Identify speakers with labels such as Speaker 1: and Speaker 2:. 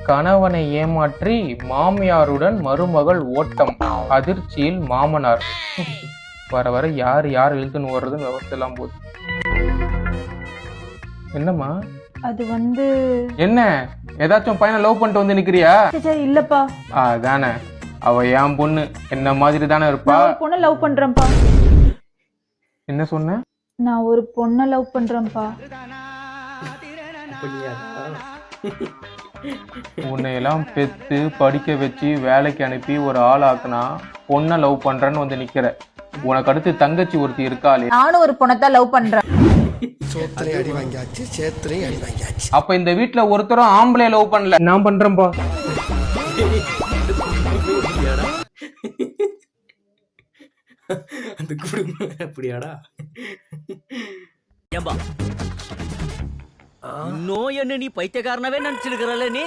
Speaker 1: கணவனை ஏமாற்றி மாமியாருடன் மருமகள் ஓட்டம், அதிர்ச்சியில் மாமனார். வர வர யார் யார் இழுத்துன்னு ஓடுறதுன்னு விவசாயம் எல்லாம் போகுது. என்னம்மா
Speaker 2: அது
Speaker 1: என்ன ஏதாச்சும் பையனை லவ் பண்ணிட்டு வந்து நிக்கிறியா?
Speaker 2: இல்லப்பா.
Speaker 1: அதானே, அவ என் பொண்ணு என்ன மாதிரி தானே இருப்பா.
Speaker 2: பொண்ணை லவ் பண்றேன்ப்பா.
Speaker 1: என்ன சொன்ன?
Speaker 2: நான் ஒரு பொண்ணை லவ் பண்றேன்ப்பா.
Speaker 1: உன்னையெல்லாம் பெத்து படிக்க வச்சு வேலைக்கு அனுப்பி ஒரு ஆள் ஆக்குனா பொண்ணை லவ் பண்றேன்னு வந்து நிக்கிற. உனக்கு அடுத்து தங்கச்சி ஒருத்தி இருக்காளே.
Speaker 2: நானும் ஒரு பொண்ணத்தான் லவ் பண்றேன்.
Speaker 1: அப்ப இந்த வீட்டுல ஒருத்தரும் ஆம்பளை லவ் பண்ணல. நான் பண்றேன்பா.
Speaker 3: அந்த குடும்பம் அப்படியாடா?
Speaker 4: ஏம்பா இன்னும் என்ன நீ பைத்தியக்காரனவே நினைச்சிருக்கிறல்ல நீ?